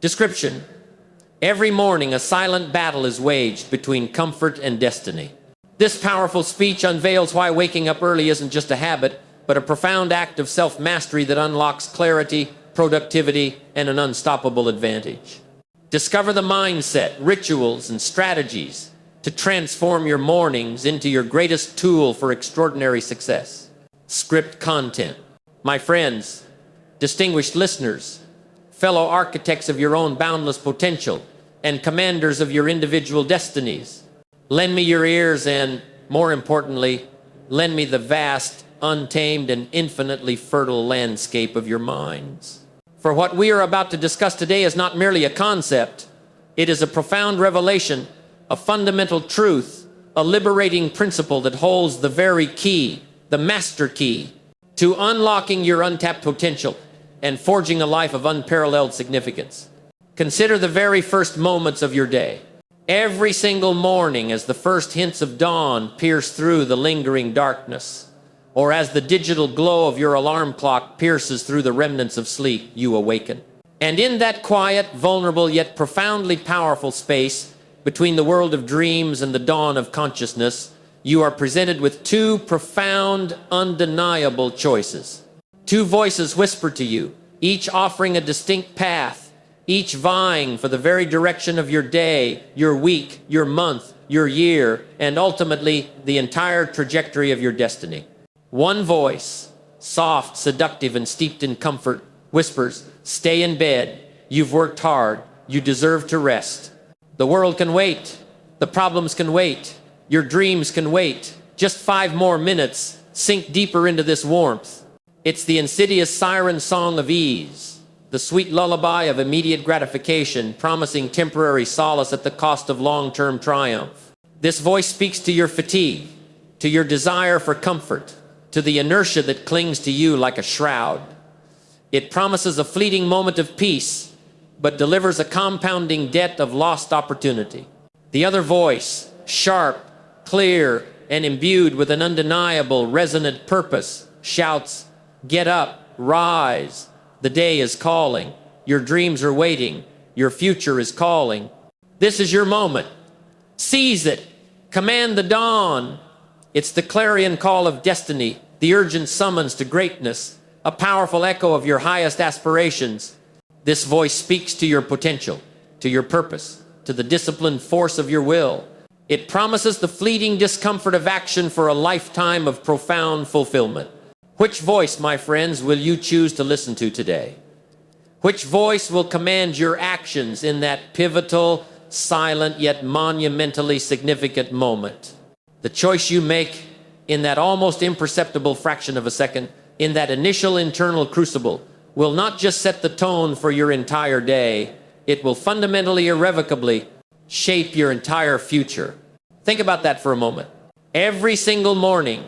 Description: every morning a silent battle is waged between comfort and destiny. This powerful speech unveils why waking up early isn't just a habit, but a profound act of self-mastery that unlocks clarity, productivity, and an unstoppable advantage. Discover the mindset, rituals, and strategies to transform your mornings into your greatest tool for extraordinary success. Script content. My friends, distinguished listeners, fellow architects of your own boundless potential, and commanders of your individual destinies, lend me your ears and, more importantly, lend me the vast, untamed, and infinitely fertile landscape of your minds. For what we are about to discuss today is not merely a concept. It is a profound revelation, a fundamental truth, a liberating principle that holds the very key, the master key, to unlocking your untapped potential and forging a life of unparalleled significance. Consider the very first moments of your day. Every single morning as the first hints of dawn pierce through the lingering darkness, or as the digital glow of your alarm clock pierces through the remnants of sleep, you awaken. And in that quiet, vulnerable, yet profoundly powerful space between the world of dreams and the dawn of consciousness, you are presented with two profound, undeniable choices. Two voices whisper to you, each offering a distinct path, each vying for the very direction of your day, your week, your month, your year, and ultimately the entire trajectory of your destiny. One voice, soft, seductive, and steeped in comfort, whispers, "Stay in bed. You've worked hard. You deserve to rest. The world can wait. The problems can wait. Your dreams can wait. Just 5 more minutes. Sink deeper into this warmth." It's the insidious siren song of ease, the sweet lullaby of immediate gratification, promising temporary solace at the cost of long-term triumph. This voice speaks to your fatigue, to your desire for comfort, to the inertia that clings to you like a shroud. It promises a fleeting moment of peace, but delivers a compounding debt of lost opportunity. The other voice, sharp, clear, and imbued with an undeniable, resonant purpose, shouts, "Get up, rise. The day is calling. Your dreams are waiting. Your future is calling. This is your moment. Seize it. Command the dawn." It's the clarion call of destiny, the urgent summons to greatness, a powerful echo of your highest aspirations. This voice speaks to your potential, to your purpose, to the disciplined force of your will. It promises the fleeting discomfort of action for a lifetime of profound fulfillment. Which voice, my friends, will you choose to listen to today? Which voice will command your actions in that pivotal, silent, yet monumentally significant moment? The choice you make in that almost imperceptible fraction of a second, in that initial internal crucible, will not just set the tone for your entire day, it will fundamentally, irrevocably shape your entire future. Think about that for a moment. Every single morning,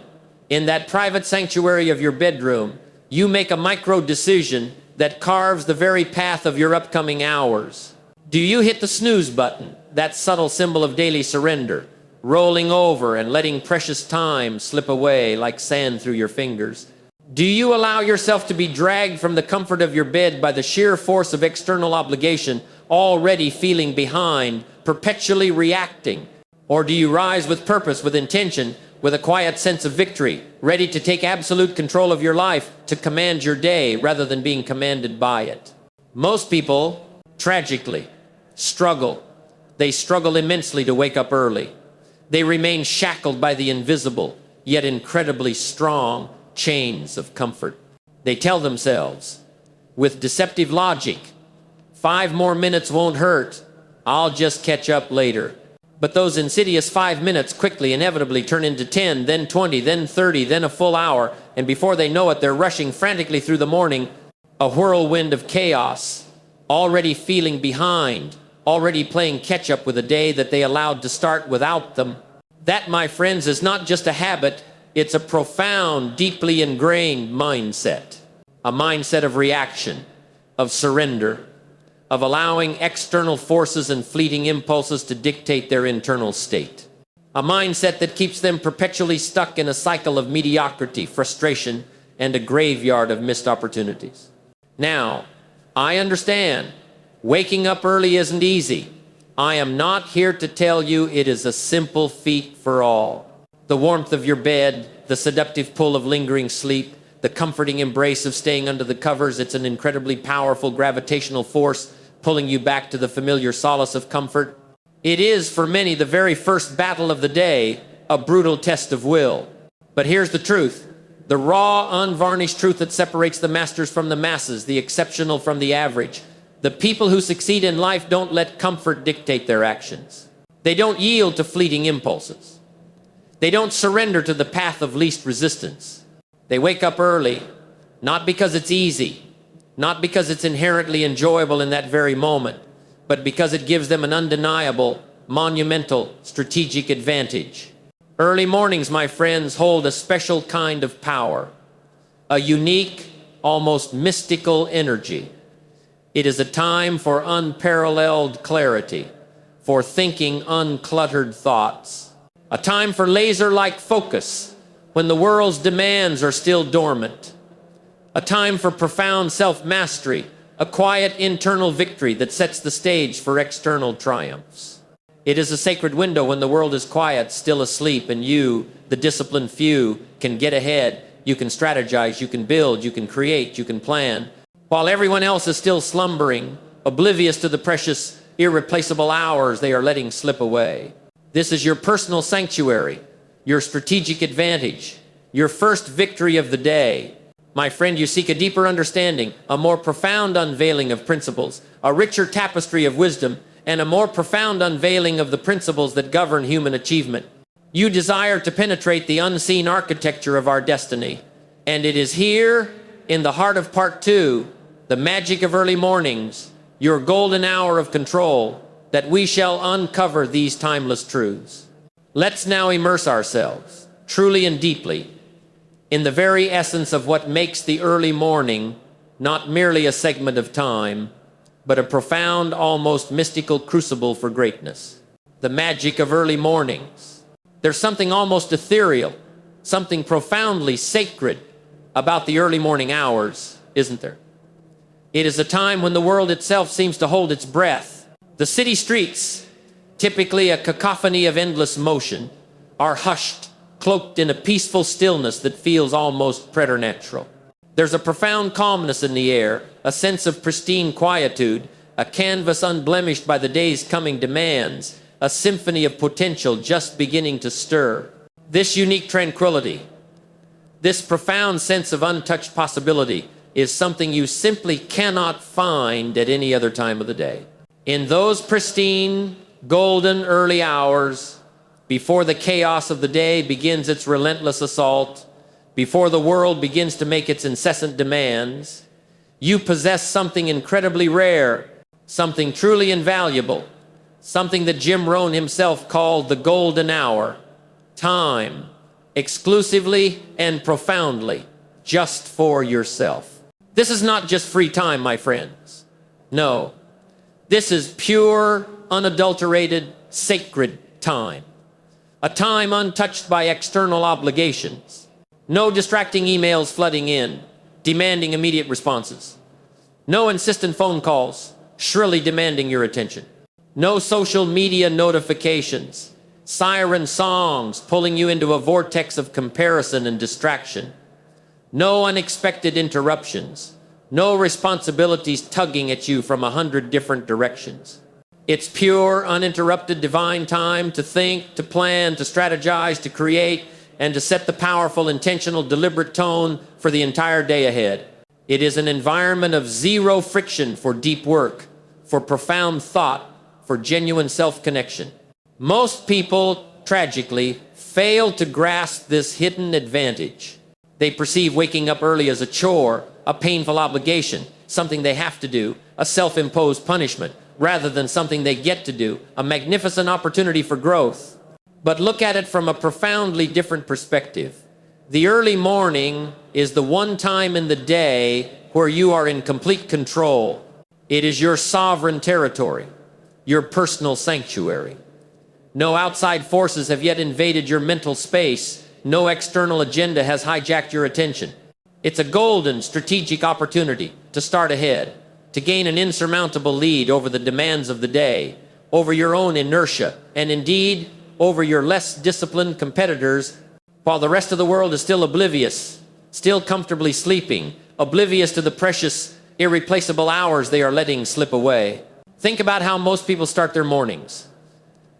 in that private sanctuary of your bedroom, you make a micro decision that carves the very path of your upcoming hours. Do you hit the snooze button, that subtle symbol of daily surrender, rolling over and letting precious time slip away like sand through your fingers? Do you allow yourself to be dragged from the comfort of your bed by the sheer force of external obligation, already feeling behind, perpetually reacting? Or do you rise with purpose, with intention, with a quiet sense of victory, ready to take absolute control of your life, to command your day rather than being commanded by it? Most people, tragically, struggle. They struggle immensely to wake up early. They remain shackled by the invisible, yet incredibly strong chains of comfort. They tell themselves, with deceptive logic, 5 more minutes won't hurt. I'll just catch up later. But those insidious 5 minutes quickly, inevitably turn into 10, then 20, then 30, then a full hour, and before they know it, they're rushing frantically through the morning, a whirlwind of chaos, already feeling behind, already playing catch-up with a day that they allowed to start without them. That, my friends, is not just a habit, it's a profound, deeply ingrained mindset. A mindset of reaction, of surrender, of allowing external forces and fleeting impulses to dictate their internal state. A mindset that keeps them perpetually stuck in a cycle of mediocrity, frustration, and a graveyard of missed opportunities. Now, I understand Waking up early isn't easy. I am not here to tell you it is a simple feat for all. The warmth of your bed, the seductive pull of lingering sleep, the comforting embrace of staying under the covers, it's an incredibly powerful gravitational force pulling you back to the familiar solace of comfort. It is, for many, the very first battle of the day, a brutal test of will. But here's the truth, the raw, unvarnished truth that separates the masters from the masses, the exceptional from the average. The people who succeed in life don't let comfort dictate their actions. They don't yield to fleeting impulses. They don't surrender to the path of least resistance. They wake up early, not because it's easy, not because it's inherently enjoyable in that very moment, but because it gives them an undeniable, monumental, strategic advantage. Early mornings, my friends, hold a special kind of power, a unique, almost mystical energy. It is a time for unparalleled clarity, for thinking uncluttered thoughts, a time for laser-like focus when the world's demands are still dormant, a time for profound self-mastery, a quiet internal victory that sets the stage for external triumphs. It is a sacred window when the world is quiet, still asleep, and you, the disciplined few, can get ahead. You can strategize, you can build, you can create, you can plan. While everyone else is still slumbering, oblivious to the precious, irreplaceable hours they are letting slip away. This is your personal sanctuary, your strategic advantage, your first victory of the day. My friend, you seek a deeper understanding, a more profound unveiling of principles, a richer tapestry of wisdom, and a more profound unveiling of the principles that govern human achievement. You desire to penetrate the unseen architecture of our destiny, and it is here, in the heart of part 2, the magic of early mornings, your golden hour of control, that we shall uncover these timeless truths. Let's now immerse ourselves, truly and deeply, in the very essence of what makes the early morning not merely a segment of time, but a profound, almost mystical crucible for greatness. The magic of early mornings. There's something almost ethereal, something profoundly sacred about the early morning hours, isn't there? It is a time when the world itself seems to hold its breath. The city streets, typically a cacophony of endless motion, are hushed, cloaked in a peaceful stillness that feels almost preternatural. There's a profound calmness in the air, a sense of pristine quietude, a canvas unblemished by the day's coming demands, a symphony of potential just beginning to stir. This unique tranquility, this profound sense of untouched possibility, is something you simply cannot find at any other time of the day. In those pristine, golden early hours, before the chaos of the day begins its relentless assault, before the world begins to make its incessant demands, you possess something incredibly rare, something truly invaluable, something that Jim Rohn himself called the golden hour, time, exclusively and profoundly, just for yourself. This is not just free time, my friends. No, this is pure, unadulterated, sacred time. A time untouched by external obligations. No distracting emails flooding in, demanding immediate responses. No insistent phone calls, shrilly demanding your attention. No social media notifications, siren songs pulling you into a vortex of comparison and distraction. No unexpected interruptions, no responsibilities tugging at you from 100 different directions. It's pure, uninterrupted divine time to think, to plan, to strategize, to create, and to set the powerful, intentional, deliberate tone for the entire day ahead. It is an environment of zero friction for deep work, for profound thought, for genuine self-connection. Most people, tragically, fail to grasp this hidden advantage. They perceive waking up early as a chore, a painful obligation, something they have to do, a self-imposed punishment, rather than something they get to do, a magnificent opportunity for growth. But look at it from a profoundly different perspective. The early morning is the one time in the day where you are in complete control. It is your sovereign territory, your personal sanctuary. No outside forces have yet invaded your mental space. No external agenda has hijacked your attention. It's a golden strategic opportunity to start ahead, to gain an insurmountable lead over the demands of the day, over your own inertia, and indeed over your less disciplined competitors, while the rest of the world is still oblivious, still comfortably sleeping, oblivious to the precious, irreplaceable hours they are letting slip away. Think about how most people start their mornings.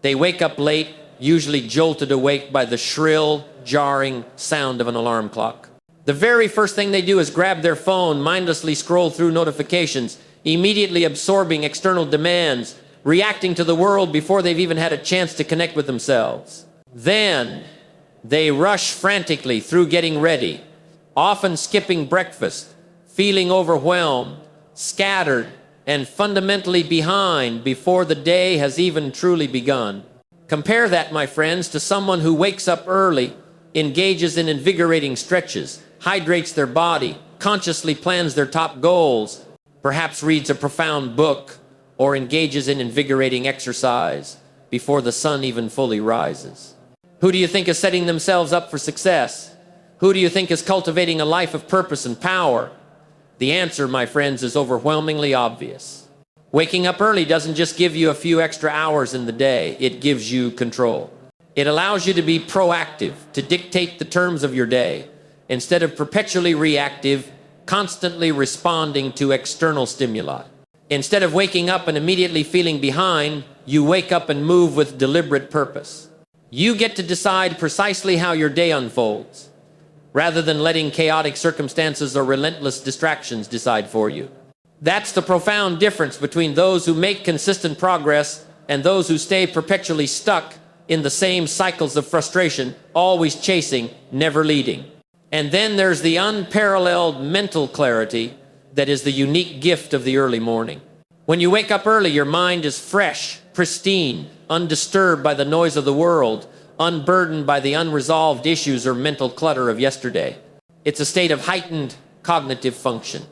They wake up late, usually jolted awake by the shrill, jarring sound of an alarm clock. The very first thing they do is grab their phone, mindlessly scroll through notifications, immediately absorbing external demands, reacting to the world before they've even had a chance to connect with themselves. Then they rush frantically through getting ready, often skipping breakfast, feeling overwhelmed, scattered, and fundamentally behind before the day has even truly begun. Compare that, my friends, to someone who wakes up early, engages in invigorating stretches, hydrates their body, consciously plans their top goals, perhaps reads a profound book, or engages in invigorating exercise before the sun even fully rises. Who do you think is setting themselves up for success? Who do you think is cultivating a life of purpose and power? The answer, my friends, is overwhelmingly obvious. Waking up early doesn't just give you a few extra hours in the day, it gives you control. It allows you to be proactive, to dictate the terms of your day, instead of perpetually reactive, constantly responding to external stimuli. Instead of waking up and immediately feeling behind, you wake up and move with deliberate purpose. You get to decide precisely how your day unfolds, rather than letting chaotic circumstances or relentless distractions decide for you. That's the profound difference between those who make consistent progress and those who stay perpetually stuck in the same cycles of frustration, always chasing, never leading. And then there's the unparalleled mental clarity that is the unique gift of the early morning. When you wake up early, your mind is fresh, pristine, undisturbed by the noise of the world, unburdened by the unresolved issues or mental clutter of yesterday. It's a state of heightened cognitive function.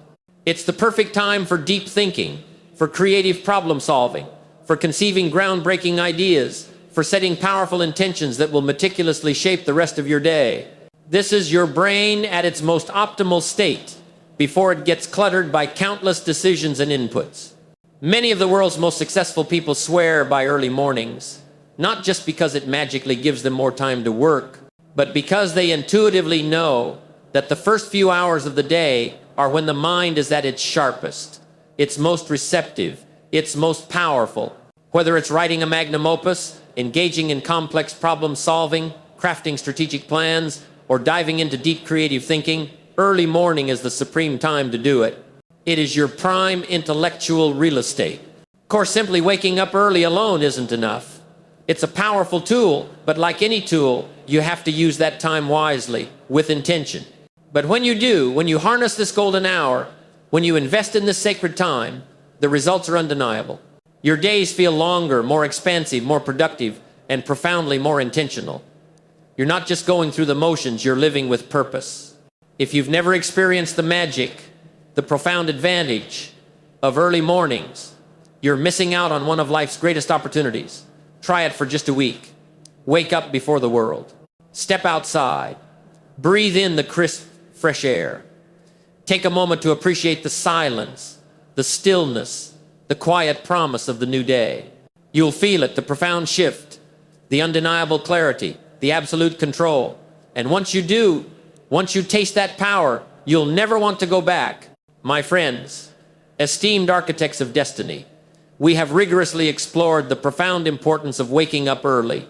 It's the perfect time for deep thinking, for creative problem solving, for conceiving groundbreaking ideas, for setting powerful intentions that will meticulously shape the rest of your day. This is your brain at its most optimal state before it gets cluttered by countless decisions and inputs. Many of the world's most successful people swear by early mornings, not just because it magically gives them more time to work, but because they intuitively know that the first few hours of the day are when the mind is at its sharpest, its most receptive, its most powerful. Whether it's writing a magnum opus, engaging in complex problem solving, crafting strategic plans, or diving into deep creative thinking, early morning is the supreme time to do it. It is your prime intellectual real estate. Of course, simply waking up early alone isn't enough. It's a powerful tool, but like any tool, you have to use that time wisely, with intention. But when you do, when you harness this golden hour, when you invest in this sacred time, the results are undeniable. Your days feel longer, more expansive, more productive, and profoundly more intentional. You're not just going through the motions, you're living with purpose. If you've never experienced the magic, the profound advantage of early mornings, you're missing out on one of life's greatest opportunities. Try it for just a week. Wake up before the world. Step outside. Breathe in the crisp, fresh air. Take a moment to appreciate the silence, the stillness, the quiet promise of the new day. You'll feel it, the profound shift, the undeniable clarity, the absolute control. And once you do, once you taste that power, you'll never want to go back. My friends, esteemed architects of destiny, we have rigorously explored the profound importance of waking up early,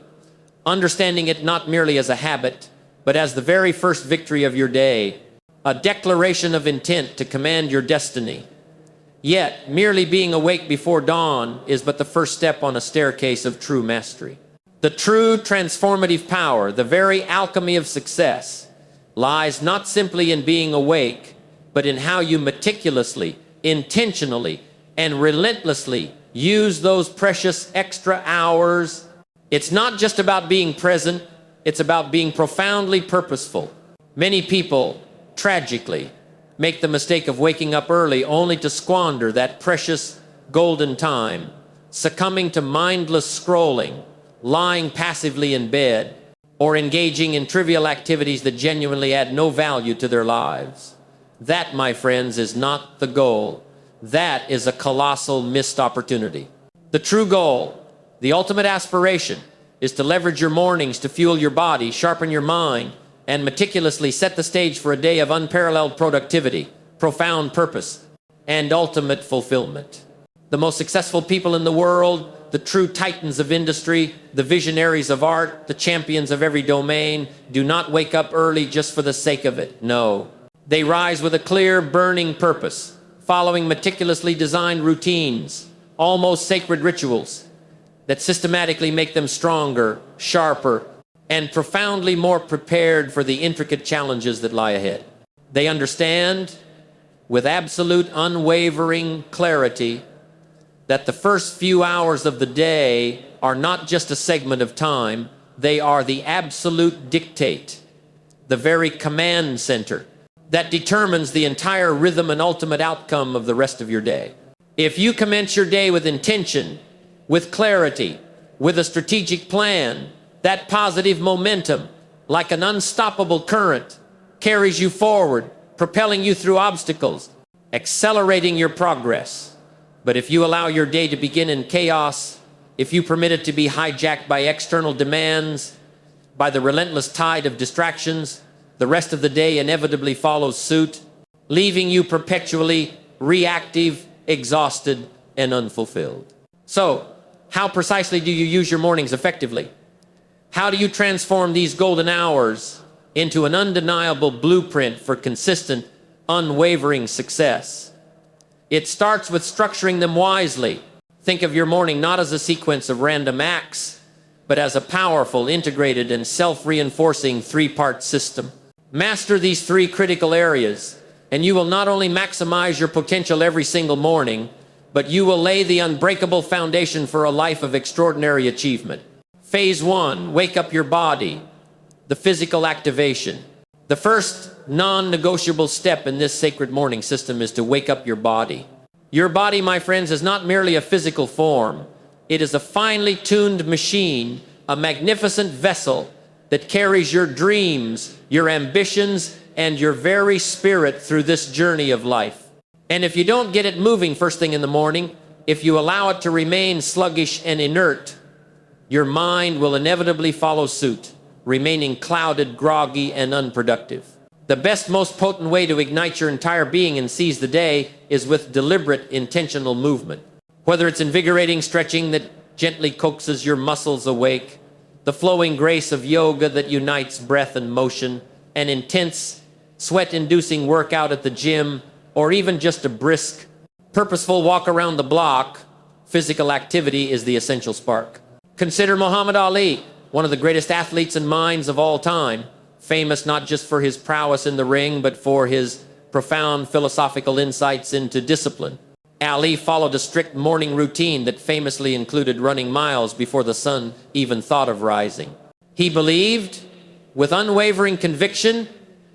understanding it not merely as a habit, but as the very first victory of your day, a declaration of intent to command your destiny. Yet, merely being awake before dawn is but the first step on a staircase of true mastery. The true transformative power, the very alchemy of success, lies not simply in being awake, but in how you meticulously, intentionally, and relentlessly use those precious extra hours. It's not just about being present, it's about being profoundly purposeful. Many people, tragically, make the mistake of waking up early only to squander that precious golden time, succumbing to mindless scrolling, lying passively in bed, or engaging in trivial activities that genuinely add no value to their lives. That, my friends, is not the goal. That is a colossal missed opportunity. The true goal, the ultimate aspiration, is to leverage your mornings to fuel your body, sharpen your mind, and meticulously set the stage for a day of unparalleled productivity, profound purpose, and ultimate fulfillment. The most successful people in the world, the true titans of industry, the visionaries of art, the champions of every domain, do not wake up early just for the sake of it. No. They rise with a clear, burning purpose, following meticulously designed routines, almost sacred rituals that systematically make them stronger, sharper, and profoundly more prepared for the intricate challenges that lie ahead. They understand with absolute unwavering clarity that the first few hours of the day are not just a segment of time, they are the absolute dictate, the very command center that determines the entire rhythm and ultimate outcome of the rest of your day. If you commence your day with intention, with clarity, with a strategic plan, that positive momentum, like an unstoppable current, carries you forward, propelling you through obstacles, accelerating your progress. But if you allow your day to begin in chaos, if you permit it to be hijacked by external demands, by the relentless tide of distractions, the rest of the day inevitably follows suit, leaving you perpetually reactive, exhausted, and unfulfilled. So, how precisely do you use your mornings effectively? How do you transform these golden hours into an undeniable blueprint for consistent, unwavering success? It starts with structuring them wisely. Think of your morning not as a sequence of random acts, but as a powerful, integrated, and self-reinforcing three-part system. Master these three critical areas, and you will not only maximize your potential every single morning, but you will lay the unbreakable foundation for a life of extraordinary achievement. Phase 1, wake up your body, the physical activation. The first non-negotiable step in this sacred morning system is to wake up your body. Your body, my friends, is not merely a physical form. It is a finely tuned machine, a magnificent vessel that carries your dreams, your ambitions, and your very spirit through this journey of life. And if you don't get it moving first thing in the morning, if you allow it to remain sluggish and inert, your mind will inevitably follow suit, remaining clouded, groggy, and unproductive. The best, most potent way to ignite your entire being and seize the day is with deliberate, intentional movement. Whether it's invigorating stretching that gently coaxes your muscles awake, the flowing grace of yoga that unites breath and motion, an intense, sweat-inducing workout at the gym, or even just a brisk, purposeful walk around the block, physical activity is the essential spark. Consider Muhammad Ali, one of the greatest athletes and minds of all time, famous not just for his prowess in the ring, but for his profound philosophical insights into discipline. Ali followed a strict morning routine that famously included running miles before the sun even thought of rising. He believed, with unwavering conviction,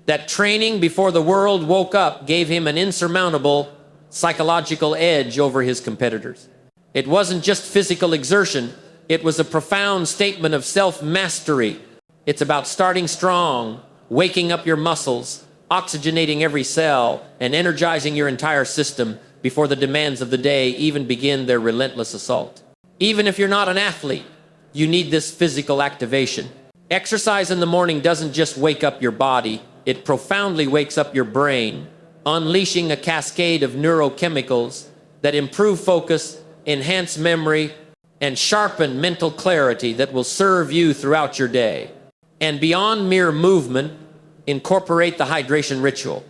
that training before the world woke up gave him an insurmountable psychological edge over his competitors. It wasn't just physical exertion, it was a profound statement of self-mastery. It's about starting strong, waking up your muscles, oxygenating every cell, and energizing your entire system before the demands of the day even begin their relentless assault. Even if you're not an athlete, you need this physical activation. Exercise in the morning doesn't just wake up your body, it profoundly wakes up your brain, unleashing a cascade of neurochemicals that improve focus, enhance memory, and sharpen mental clarity that will serve you throughout your day. And beyond mere movement, incorporate the hydration ritual.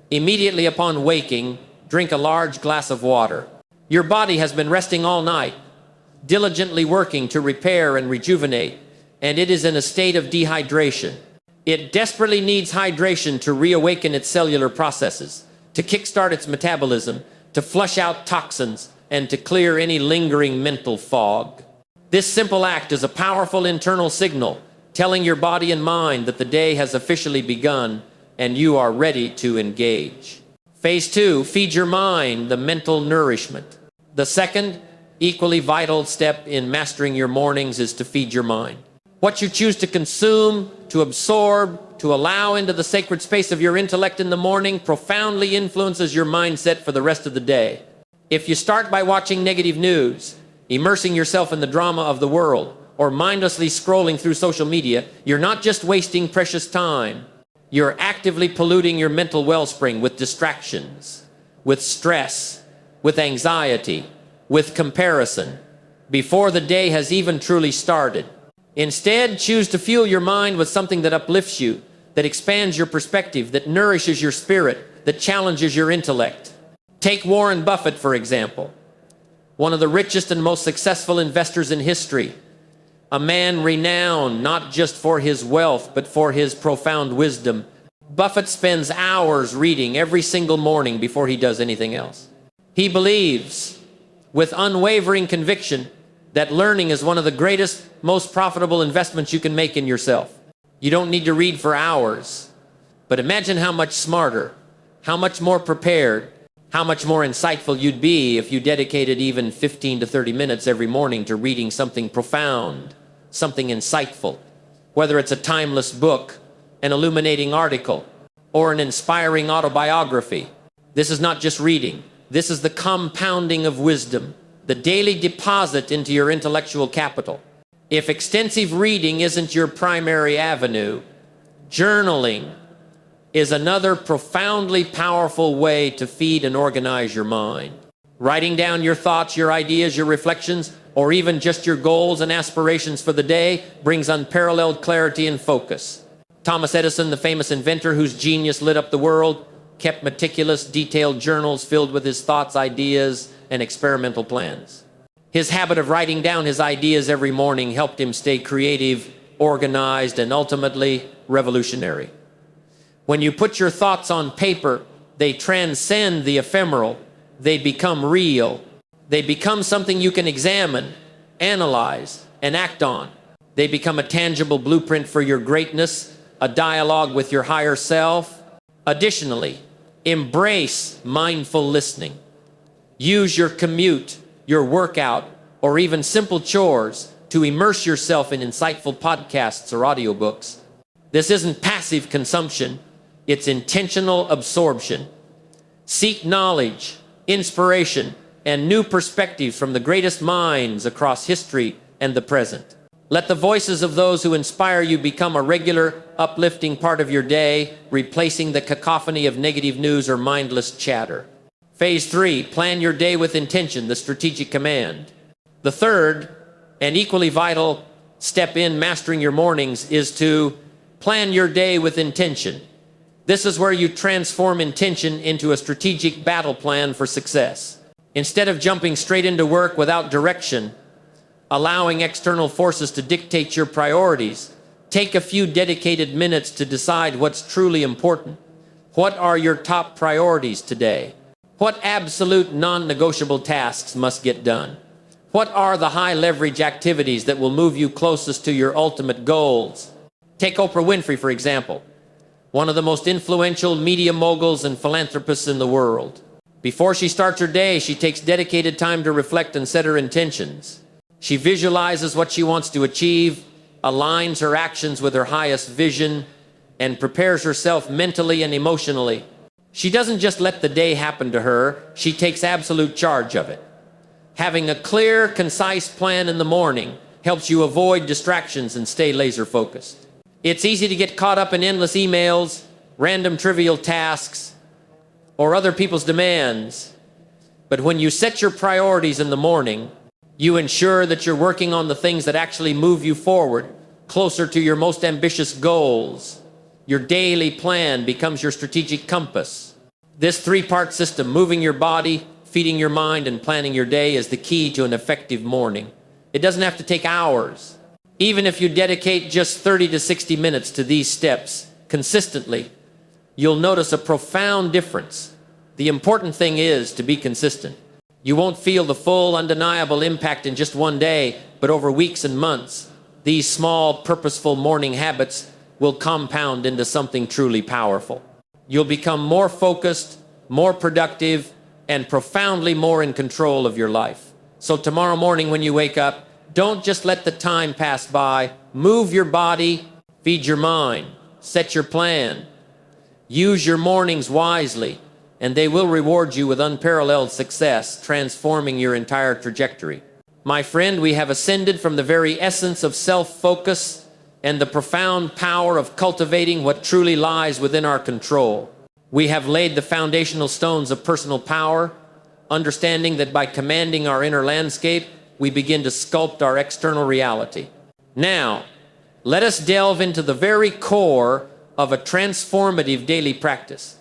Immediately upon waking, drink a large glass of water. Your body has been resting all night, diligently working to repair and rejuvenate, and it is in a state of dehydration. It desperately needs hydration to reawaken its cellular processes, to kickstart its metabolism, to flush out toxins, and to clear any lingering mental fog. This simple act is a powerful internal signal telling your body and mind that the day has officially begun and you are ready to engage. Phase 2, feed your mind the mental nourishment. The second, equally vital step in mastering your mornings is to feed your mind. What you choose to consume, to absorb, to allow into the sacred space of your intellect in the morning profoundly influences your mindset for the rest of the day. If you start by watching negative news, immersing yourself in the drama of the world, or mindlessly scrolling through social media, you're not just wasting precious time. You're actively polluting your mental wellspring with distractions, with stress, with anxiety, with comparison, before the day has even truly started. Instead, choose to fuel your mind with something that uplifts you, that expands your perspective, that nourishes your spirit, that challenges your intellect. Take Warren Buffett, for example, one of the richest and most successful investors in history, a man renowned not just for his wealth, but for his profound wisdom. Buffett spends hours reading every single morning before he does anything else. He believes, with unwavering conviction, that learning is one of the greatest, most profitable investments you can make in yourself. You don't need to read for hours, but imagine how much smarter, how much more prepared, how much more insightful you'd be if you dedicated even 15 to 30 minutes every morning to reading something profound, something insightful, whether it's a timeless book, an illuminating article, or an inspiring autobiography. This is not just reading. This is the compounding of wisdom, the daily deposit into your intellectual capital. If extensive reading isn't your primary avenue, journaling is another profoundly powerful way to feed and organize your mind. Writing down your thoughts, your ideas, your reflections, or even just your goals and aspirations for the day brings unparalleled clarity and focus. Thomas Edison, the famous inventor whose genius lit up the world, kept meticulous, detailed journals filled with his thoughts, ideas, and experimental plans. His habit of writing down his ideas every morning helped him stay creative, organized, and ultimately revolutionary. When you put your thoughts on paper, they transcend the ephemeral. They become real. They become something you can examine, analyze, and act on. They become a tangible blueprint for your greatness, a dialogue with your higher self. Additionally, embrace mindful listening. Use your commute, your workout, or even simple chores to immerse yourself in insightful podcasts or audiobooks. This isn't passive consumption, it's intentional absorption. Seek knowledge, inspiration, and new perspectives from the greatest minds across history and the present. Let the voices of those who inspire you become a regular, uplifting part of your day, replacing the cacophony of negative news or mindless chatter. Phase 3, plan your day with intention, the strategic command. The third, and equally vital step in mastering your mornings, is to plan your day with intention. This is where you transform intention into a strategic battle plan for success. Instead of jumping straight into work without direction, allowing external forces to dictate your priorities, take a few dedicated minutes to decide what's truly important. What are your top priorities today? What absolute non-negotiable tasks must get done? What are the high-leverage activities that will move you closest to your ultimate goals? Take Oprah Winfrey, for example, one of the most influential media moguls and philanthropists in the world. Before she starts her day, she takes dedicated time to reflect and set her intentions. She visualizes what she wants to achieve, aligns her actions with her highest vision, and prepares herself mentally and emotionally. She doesn't just let the day happen to her, she takes absolute charge of it. Having a clear, concise plan in the morning helps you avoid distractions and stay laser focused. It's easy to get caught up in endless emails, random trivial tasks, or other people's demands. But when you set your priorities in the morning, you ensure that you're working on the things that actually move you forward, closer to your most ambitious goals. Your daily plan becomes your strategic compass. This three-part system, moving your body, feeding your mind, and planning your day, is the key to an effective morning. It doesn't have to take hours. Even if you dedicate just 30 to 60 minutes to these steps consistently, you'll notice a profound difference. The important thing is to be consistent. You won't feel the full, undeniable impact in just one day, but over weeks and months. These small, purposeful morning habits will compound into something truly powerful. You'll become more focused, more productive, and profoundly more in control of your life. So tomorrow morning when you wake up, don't just let the time pass by. Move your body, feed your mind, set your plan. Use your mornings wisely, and they will reward you with unparalleled success, transforming your entire trajectory. My friend, we have ascended from the very essence of self-focus and the profound power of cultivating what truly lies within our control. We have laid the foundational stones of personal power, understanding that by commanding our inner landscape, we begin to sculpt our external reality. Now, let us delve into the very core of a transformative daily practice,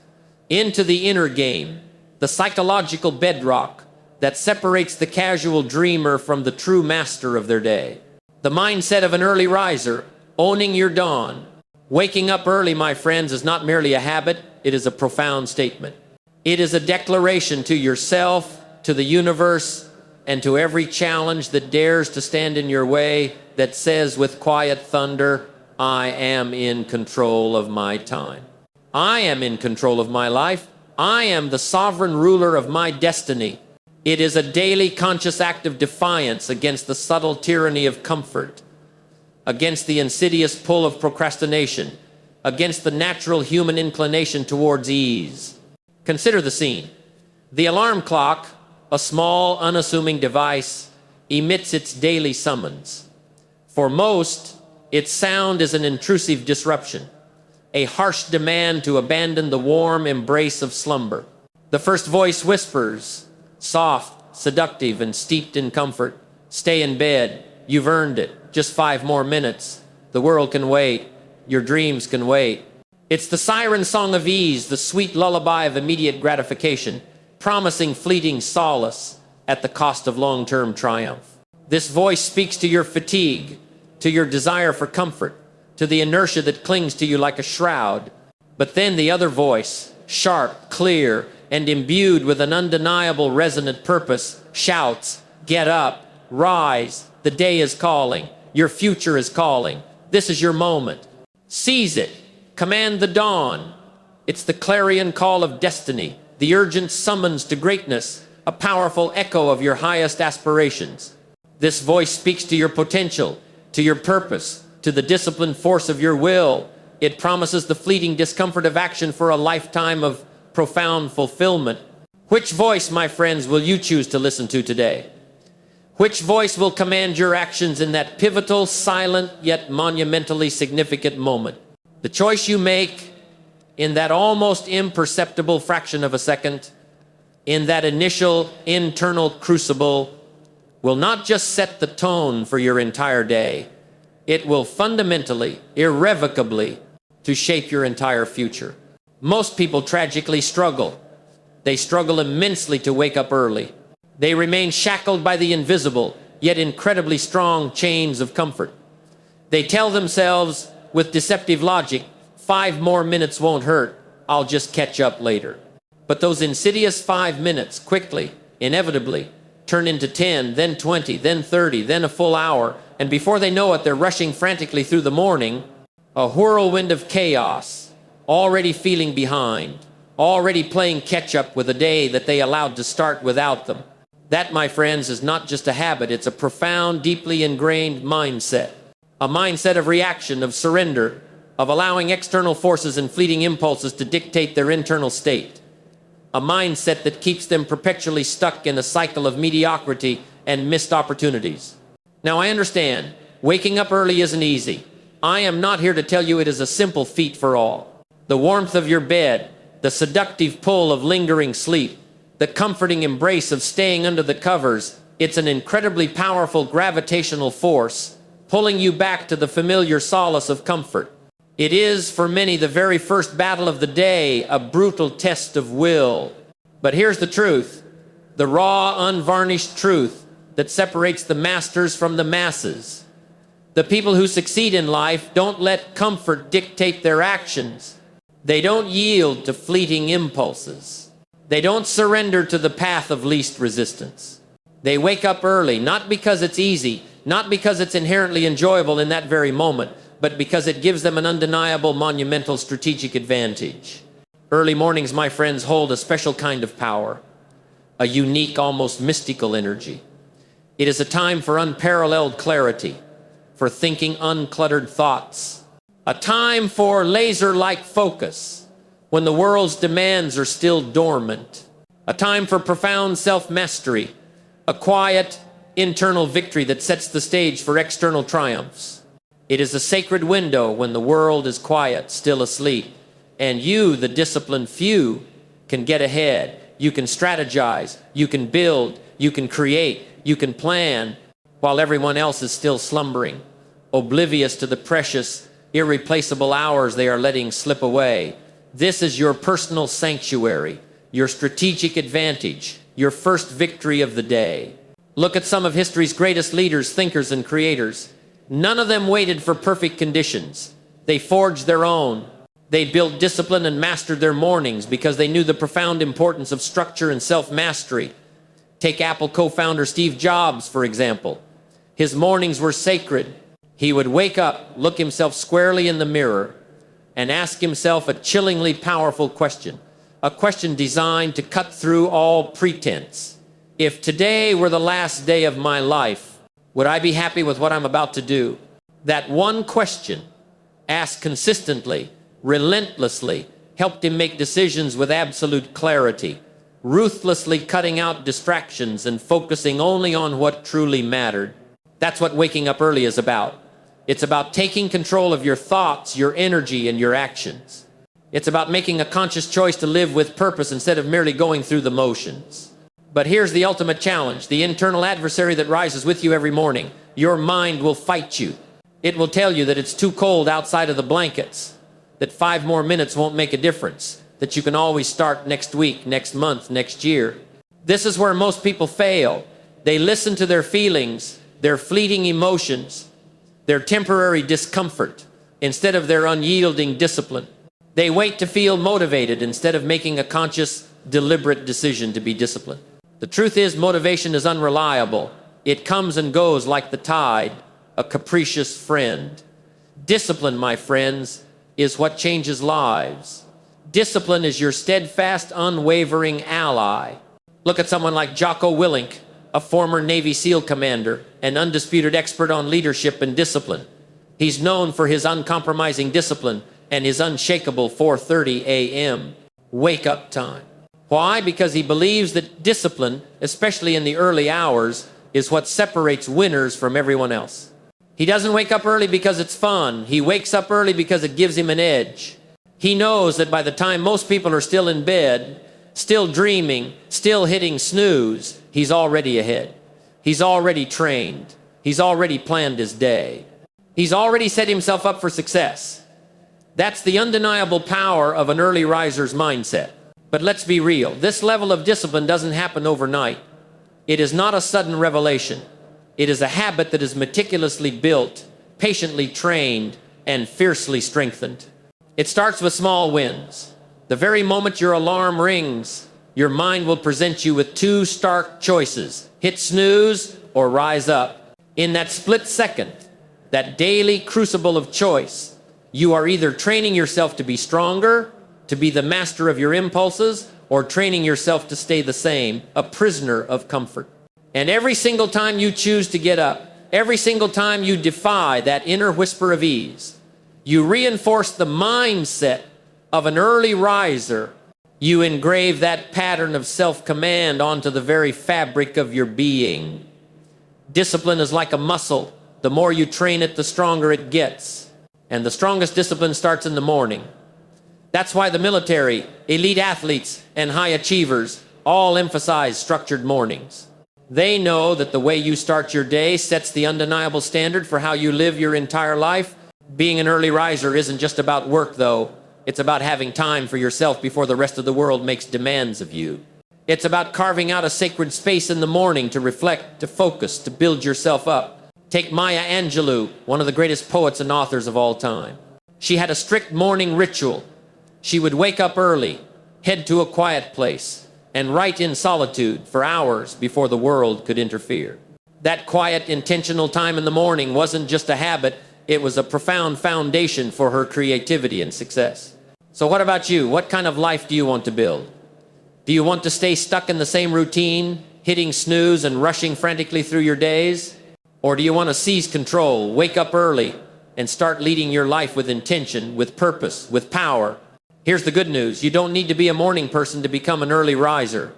into the inner game, the psychological bedrock that separates the casual dreamer from the true master of their day. The mindset of an early riser, owning your dawn. Waking up early, my friends, is not merely a habit, it is a profound statement. It is a declaration to yourself, to the universe, and to every challenge that dares to stand in your way that says with quiet thunder, I am in control of my time. I am in control of my life. I am the sovereign ruler of my destiny. It is a daily conscious act of defiance against the subtle tyranny of comfort, against the insidious pull of procrastination, against the natural human inclination towards ease. Consider the scene. The alarm clock, a small, unassuming device, emits its daily summons. For most, its sound is an intrusive disruption, a harsh demand to abandon the warm embrace of slumber. The first voice whispers, soft, seductive, and steeped in comfort, stay in bed, you've earned it, just 5 more minutes, the world can wait, your dreams can wait. It's the siren song of ease, the sweet lullaby of immediate gratification, promising fleeting solace at the cost of long-term triumph. This voice speaks to your fatigue, to your desire for comfort, to the inertia that clings to you like a shroud. But then the other voice, sharp, clear, and imbued with an undeniable resonant purpose, shouts, get up, rise, the day is calling, your future is calling, this is your moment. Seize it, command the dawn. It's the clarion call of destiny, the urgent summons to greatness, a powerful echo of your highest aspirations. This voice speaks to your potential, to your purpose, to the disciplined force of your will. It promises the fleeting discomfort of action for a lifetime of profound fulfillment. Which voice, my friends, will you choose to listen to today? Which voice will command your actions in that pivotal, silent, yet monumentally significant moment? The choice you make in that almost imperceptible fraction of a second, in that initial internal crucible, will not just set the tone for your entire day. It will fundamentally, irrevocably, to shape your entire future. Most people tragically struggle. They struggle immensely to wake up early. They remain shackled by the invisible, yet incredibly strong chains of comfort. They tell themselves with deceptive logic, 5 more minutes won't hurt, I'll just catch up later. But those insidious 5 minutes quickly, inevitably, turn into 10, then 20, then 30, then a full hour, and before they know it, they're rushing frantically through the morning, a whirlwind of chaos, already feeling behind, already playing catch-up with a day that they allowed to start without them. That, my friends, is not just a habit, it's a profound, deeply ingrained mindset. A mindset of reaction, of surrender, of allowing external forces and fleeting impulses to dictate their internal state. A mindset that keeps them perpetually stuck in a cycle of mediocrity and missed opportunities. Now, I understand, waking up early isn't easy. I am not here to tell you it is a simple feat for all. The warmth of your bed, the seductive pull of lingering sleep, the comforting embrace of staying under the covers, it's an incredibly powerful gravitational force, pulling you back to the familiar solace of comfort. It is, for many, the very first battle of the day, a brutal test of will. But here's the truth, the raw, unvarnished truth that separates the masters from the masses. The people who succeed in life don't let comfort dictate their actions. They don't yield to fleeting impulses. They don't surrender to the path of least resistance. They wake up early, not because it's easy, not because it's inherently enjoyable in that very moment, but because it gives them an undeniable, monumental strategic advantage. Early mornings, my friends, hold a special kind of power, a unique, almost mystical energy. It is a time for unparalleled clarity, for thinking uncluttered thoughts, a time for laser-like focus, when the world's demands are still dormant. A time for profound self-mastery, a quiet internal victory that sets the stage for external triumphs. It is a sacred window when the world is quiet, still asleep, and you, the disciplined few, can get ahead. You can strategize, you can build, you can create, you can plan, while everyone else is still slumbering, oblivious to the precious, irreplaceable hours they are letting slip away. This is your personal sanctuary, your strategic advantage, your first victory of the day. Look at some of history's greatest leaders, thinkers, and creators. None of them waited for perfect conditions. They forged their own. They built discipline and mastered their mornings because they knew the profound importance of structure and self-mastery. Take Apple co-founder Steve Jobs, for example. His mornings were sacred. He would wake up, look himself squarely in the mirror, and ask himself a chillingly powerful question, a question designed to cut through all pretense. If today were the last day of my life, would I be happy with what I'm about to do? That one question, asked consistently, relentlessly, helped him make decisions with absolute clarity, ruthlessly cutting out distractions and focusing only on what truly mattered. That's what waking up early is about. It's about taking control of your thoughts, your energy, and your actions. It's about making a conscious choice to live with purpose instead of merely going through the motions. But here's the ultimate challenge, the internal adversary that rises with you every morning. Your mind will fight you. It will tell you that it's too cold outside of the blankets, that 5 more minutes won't make a difference, that you can always start next week, next month, next year. This is where most people fail. They listen to their feelings, their fleeting emotions, their temporary discomfort, instead of their unyielding discipline. They wait to feel motivated instead of making a conscious, deliberate decision to be disciplined. The truth is, motivation is unreliable. It comes and goes like the tide, a capricious friend. Discipline, my friends, is what changes lives. Discipline is your steadfast, unwavering ally. Look at someone like Jocko Willink, a former Navy SEAL commander, an undisputed expert on leadership and discipline. He's known for his uncompromising discipline and his unshakable 4:30 a.m. wake-up time. Why? Because he believes that discipline, especially in the early hours, is what separates winners from everyone else. He doesn't wake up early because it's fun. He wakes up early because it gives him an edge. He knows that by the time most people are still in bed, still dreaming, still hitting snooze, he's already ahead. He's already trained. He's already planned his day. He's already set himself up for success. That's the undeniable power of an early riser's mindset. But let's be real. This level of discipline doesn't happen overnight. It is not a sudden revelation. It is a habit that is meticulously built, patiently trained, and fiercely strengthened. It starts with small wins. The very moment your alarm rings, your mind will present you with 2 stark choices: hit snooze or rise up. In that split second, that daily crucible of choice, you are either training yourself to be stronger, to be the master of your impulses, or training yourself to stay the same, a prisoner of comfort. And every single time you choose to get up, every single time you defy that inner whisper of ease, you reinforce the mindset of an early riser. You engrave that pattern of self-command onto the very fabric of your being. Discipline is like a muscle. The more you train it, the stronger it gets. And the strongest discipline starts in the morning. That's why the military, elite athletes, and high achievers all emphasize structured mornings. They know that the way you start your day sets the undeniable standard for how you live your entire life. Being an early riser isn't just about work, though. It's about having time for yourself before the rest of the world makes demands of you. It's about carving out a sacred space in the morning to reflect, to focus, to build yourself up. Take Maya Angelou, one of the greatest poets and authors of all time. She had a strict morning ritual. She would wake up early, head to a quiet place, and write in solitude for hours before the world could interfere. That quiet, intentional time in the morning wasn't just a habit, it was a profound foundation for her creativity and success. So what about you? What kind of life do you want to build? Do you want to stay stuck in the same routine, hitting snooze and rushing frantically through your days? Or do you want to seize control, wake up early, and start leading your life with intention, with purpose, with power? Here's the good news. You don't need to be a morning person to become an early riser.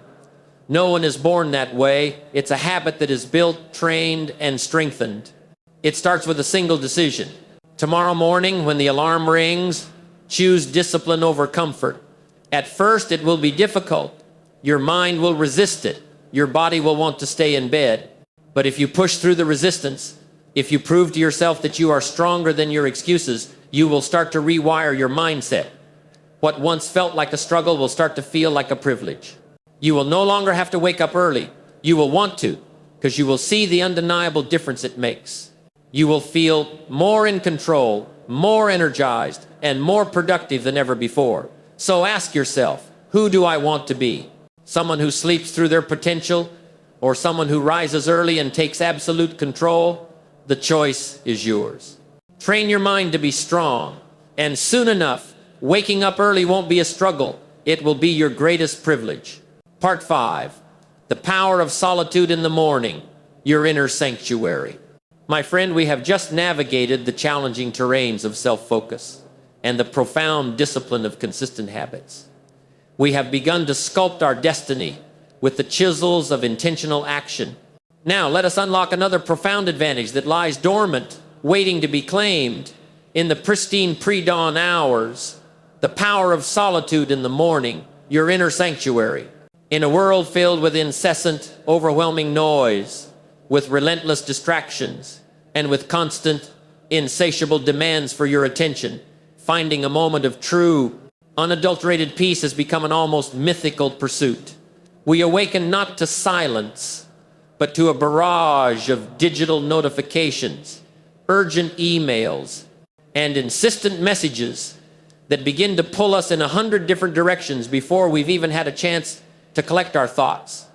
No one is born that way. It's a habit that is built, trained, and strengthened. It starts with a single decision. Tomorrow morning, when the alarm rings, choose discipline over comfort. At first, it will be difficult. Your mind will resist it. Your body will want to stay in bed. But if you push through the resistance, if you prove to yourself that you are stronger than your excuses, you will start to rewire your mindset. What once felt like a struggle will start to feel like a privilege. You will no longer have to wake up early. You will want to, because you will see the undeniable difference it makes. You will feel more in control, more energized, and more productive than ever before. So ask yourself, who do I want to be? Someone who sleeps through their potential, or someone who rises early and takes absolute control? The choice is yours. Train your mind to be strong, and soon enough, waking up early won't be a struggle. It will be your greatest privilege. Part 5, the power of solitude in the morning, your inner sanctuary. My friend, we have just navigated the challenging terrains of self-focus and the profound discipline of consistent habits. We have begun to sculpt our destiny with the chisels of intentional action. Now, let us unlock another profound advantage that lies dormant, waiting to be claimed in the pristine pre-dawn hours, the power of solitude in the morning, your inner sanctuary. In a world filled with incessant, overwhelming noise, with relentless distractions, and with constant, insatiable demands for your attention, finding a moment of true, unadulterated peace has become an almost mythical pursuit. We awaken not to silence, but to a barrage of digital notifications, urgent emails, and insistent messages that begin to pull us in 100 different directions before we've even had a chance to collect our thoughts,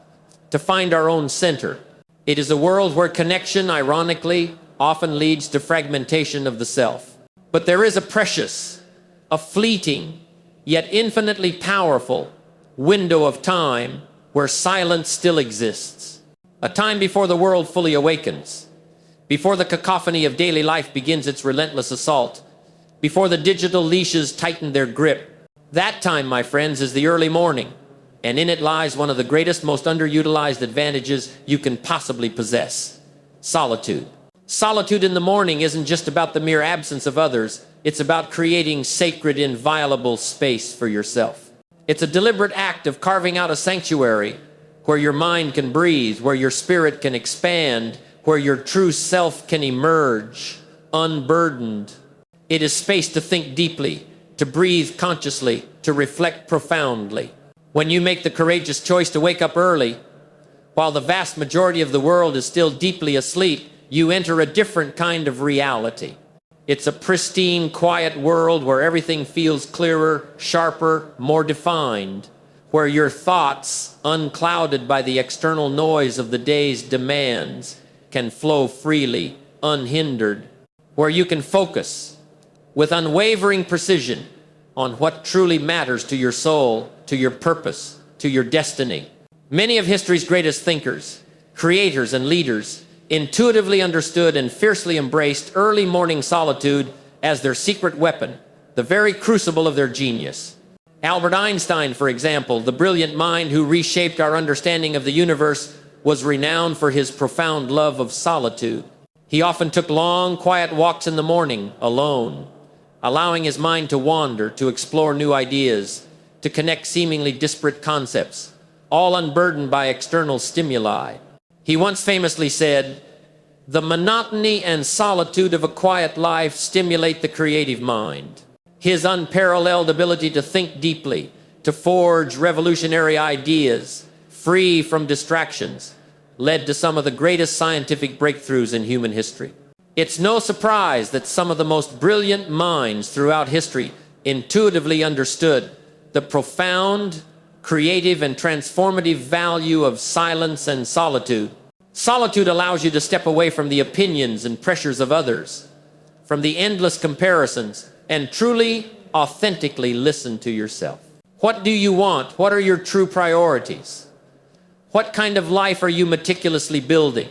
to find our own center. It is a world where connection, ironically, often leads to fragmentation of the self. But there is a precious, a fleeting, yet infinitely powerful window of time where silence still exists. A time before the world fully awakens, before the cacophony of daily life begins its relentless assault, before the digital leashes tighten their grip. That time, my friends, is the early morning, and in it lies one of the greatest, most underutilized advantages you can possibly possess: solitude. Solitude in the morning isn't just about the mere absence of others. It's about creating sacred, inviolable space for yourself. It's a deliberate act of carving out a sanctuary where your mind can breathe, where your spirit can expand, where your true self can emerge, unburdened. It is space to think deeply, to breathe consciously, to reflect profoundly. When you make the courageous choice to wake up early, while the vast majority of the world is still deeply asleep, you enter a different kind of reality. It's a pristine, quiet world where everything feels clearer, sharper, more defined, where your thoughts, unclouded by the external noise of the day's demands, can flow freely, unhindered, where you can focus with unwavering precision on what truly matters to your soul, to your purpose, to your destiny. Many of history's greatest thinkers, creators, and leaders intuitively understood and fiercely embraced early morning solitude as their secret weapon, the very crucible of their genius. Albert Einstein, for example, the brilliant mind who reshaped our understanding of the universe, was renowned for his profound love of solitude. He often took long, quiet walks in the morning, alone, allowing his mind to wander, to explore new ideas, to connect seemingly disparate concepts, all unburdened by external stimuli. He once famously said, "The monotony and solitude of a quiet life stimulate the creative mind." His unparalleled ability to think deeply, to forge revolutionary ideas, free from distractions, led to some of the greatest scientific breakthroughs in human history. It's no surprise that some of the most brilliant minds throughout history intuitively understood the profound, creative, and transformative value of silence and solitude. Solitude allows you to step away from the opinions and pressures of others, from the endless comparisons, and truly, authentically listen to yourself. What do you want? What are your true priorities? What kind of life are you meticulously building?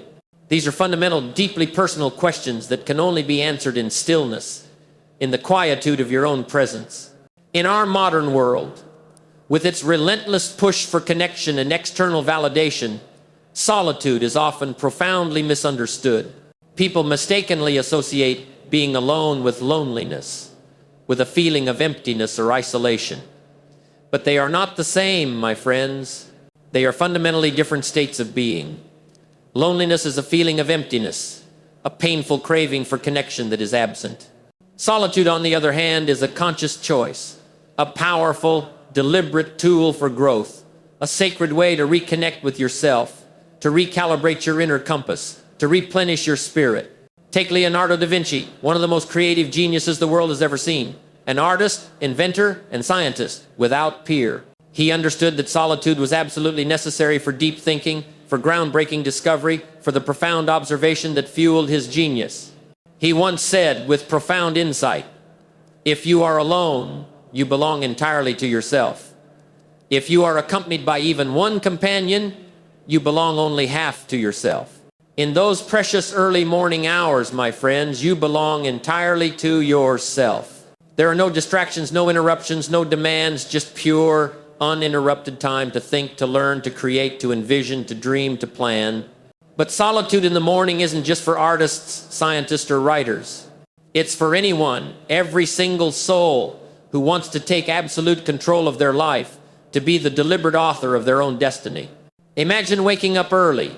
These are fundamental, deeply personal questions that can only be answered in stillness, in the quietude of your own presence. In our modern world, with its relentless push for connection and external validation, solitude is often profoundly misunderstood. People mistakenly associate being alone with loneliness, with a feeling of emptiness or isolation. But they are not the same, my friends. They are fundamentally different states of being. Loneliness is a feeling of emptiness, a painful craving for connection that is absent. Solitude, on the other hand, is a conscious choice, a powerful, deliberate tool for growth, a sacred way to reconnect with yourself, to recalibrate your inner compass, to replenish your spirit. Take Leonardo da Vinci, one of the most creative geniuses the world has ever seen, an artist, inventor, and scientist without peer. He understood that solitude was absolutely necessary for deep thinking, for groundbreaking discovery, for the profound observation that fueled his genius. He once said with profound insight, "If you are alone, you belong entirely to yourself. If you are accompanied by even one companion, you belong only half to yourself." In those precious early morning hours, my friends, you belong entirely to yourself. There are no distractions, no interruptions, no demands, just pure, uninterrupted time to think, to learn, to create, to envision, to dream, to plan. But solitude in the morning isn't just for artists, scientists, or writers. It's for anyone, every single soul who wants to take absolute control of their life, to be the deliberate author of their own destiny. Imagine waking up early,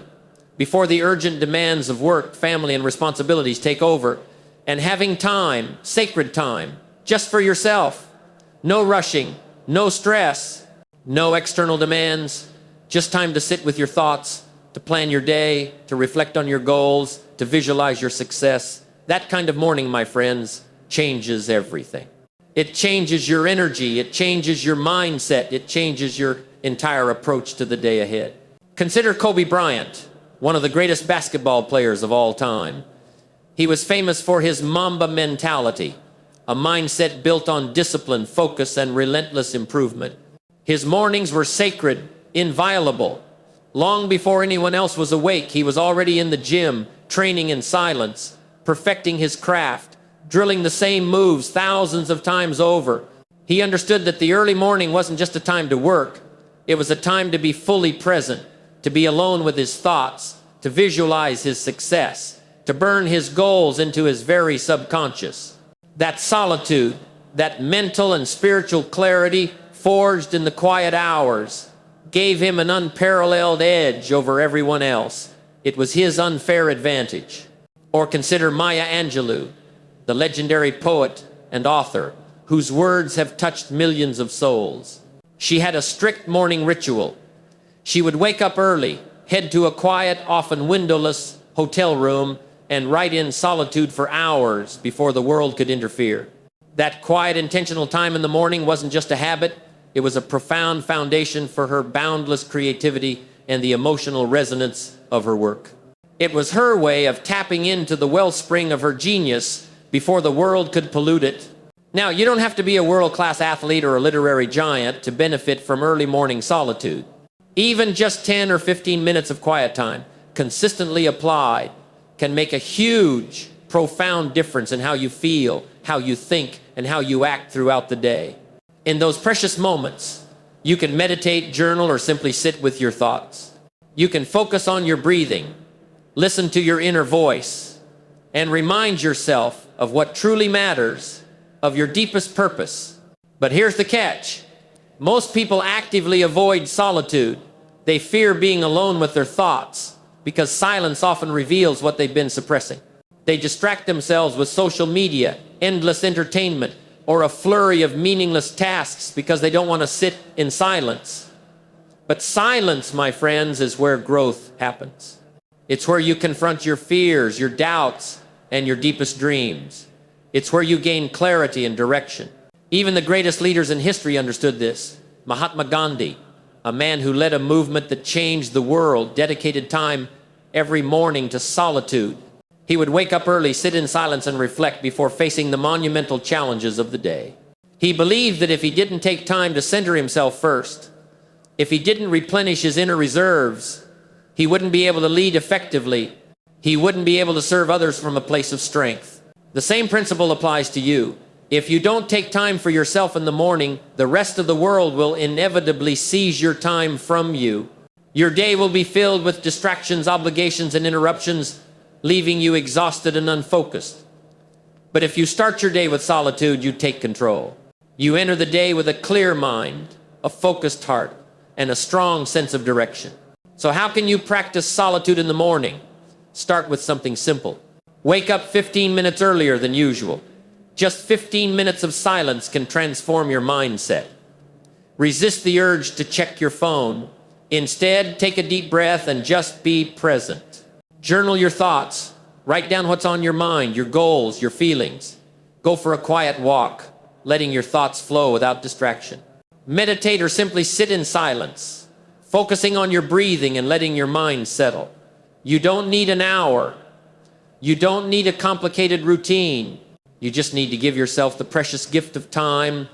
before the urgent demands of work, family, and responsibilities take over, and having time, sacred time, just for yourself. No rushing, no stress, no external demands, just time to sit with your thoughts, to plan your day, to reflect on your goals, to visualize your success. That kind of morning, my friends, changes everything. It changes your energy, it changes your mindset, it changes your entire approach to the day ahead. Consider Kobe Bryant, one of the greatest basketball players of all time. He was famous for his Mamba mentality, a mindset built on discipline, focus, and relentless improvement. His mornings were sacred, inviolable. Long before anyone else was awake, he was already in the gym, training in silence, perfecting his craft, drilling the same moves thousands of times over. He understood that the early morning wasn't just a time to work. It was a time to be fully present, to be alone with his thoughts, to visualize his success, to burn his goals into his very subconscious. That solitude, that mental and spiritual clarity forged in the quiet hours, gave him an unparalleled edge over everyone else. It was his unfair advantage. Or consider Maya Angelou, the legendary poet and author, whose words have touched millions of souls. She had a strict morning ritual. She would wake up early, head to a quiet, often windowless hotel room, and write in solitude for hours before the world could interfere. That quiet, intentional time in the morning wasn't just a habit, it was a profound foundation for her boundless creativity and the emotional resonance of her work. It was her way of tapping into the wellspring of her genius before the world could pollute it. Now, you don't have to be a world-class athlete or a literary giant to benefit from early morning solitude. Even just 10 or 15 minutes of quiet time, consistently applied, can make a huge, profound difference in how you feel, how you think, and how you act throughout the day. In those precious moments, you can meditate, journal, or simply sit with your thoughts. You can focus on your breathing, listen to your inner voice, and remind yourself of what truly matters, of your deepest purpose. But here's the catch. Most people actively avoid solitude. They fear being alone with their thoughts, because silence often reveals what they've been suppressing. They distract themselves with social media, endless entertainment, or a flurry of meaningless tasks because they don't want to sit in silence. But silence, my friends, is where growth happens. It's where you confront your fears, your doubts, and your deepest dreams. It's where you gain clarity and direction. Even the greatest leaders in history understood this. Mahatma Gandhi, a man who led a movement that changed the world, dedicated time every morning to solitude. He would wake up early, sit in silence, and reflect before facing the monumental challenges of the day. He believed that if he didn't take time to center himself first, if he didn't replenish his inner reserves, he wouldn't be able to lead effectively. He wouldn't be able to serve others from a place of strength. The same principle applies to you. If you don't take time for yourself in the morning, the rest of the world will inevitably seize your time from you. Your day will be filled with distractions, obligations, and interruptions, leaving you exhausted and unfocused. But if you start your day with solitude, you take control. You enter the day with a clear mind, a focused heart, and a strong sense of direction. So how can you practice solitude in the morning? Start with something simple. Wake up 15 minutes earlier than usual. Just 15 minutes of silence can transform your mindset. Resist the urge to check your phone. Instead, take a deep breath and just be present. Journal your thoughts. Write down what's on your mind, your goals, your feelings. Go for a quiet walk, letting your thoughts flow without distraction. Meditate or simply sit in silence, focusing on your breathing and letting your mind settle. You don't need an hour. You don't need a complicated routine. You just need to give yourself the precious gift of time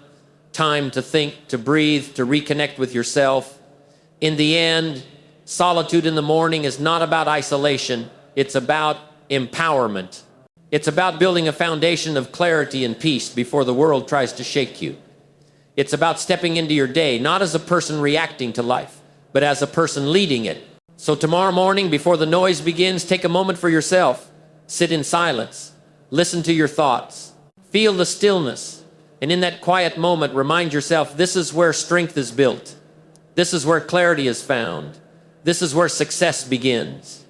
to think, to breathe, to reconnect with yourself. In the end, solitude in the morning is not about isolation. It's about empowerment. It's about building a foundation of clarity and peace before the world tries to shake you. It's about stepping into your day, not as a person reacting to life, but as a person leading it. So tomorrow morning, before the noise begins, take a moment for yourself. Sit in silence. Listen to your thoughts. Feel the stillness. And in that quiet moment, remind yourself, this is where strength is built. This is where clarity is found. This is where success begins.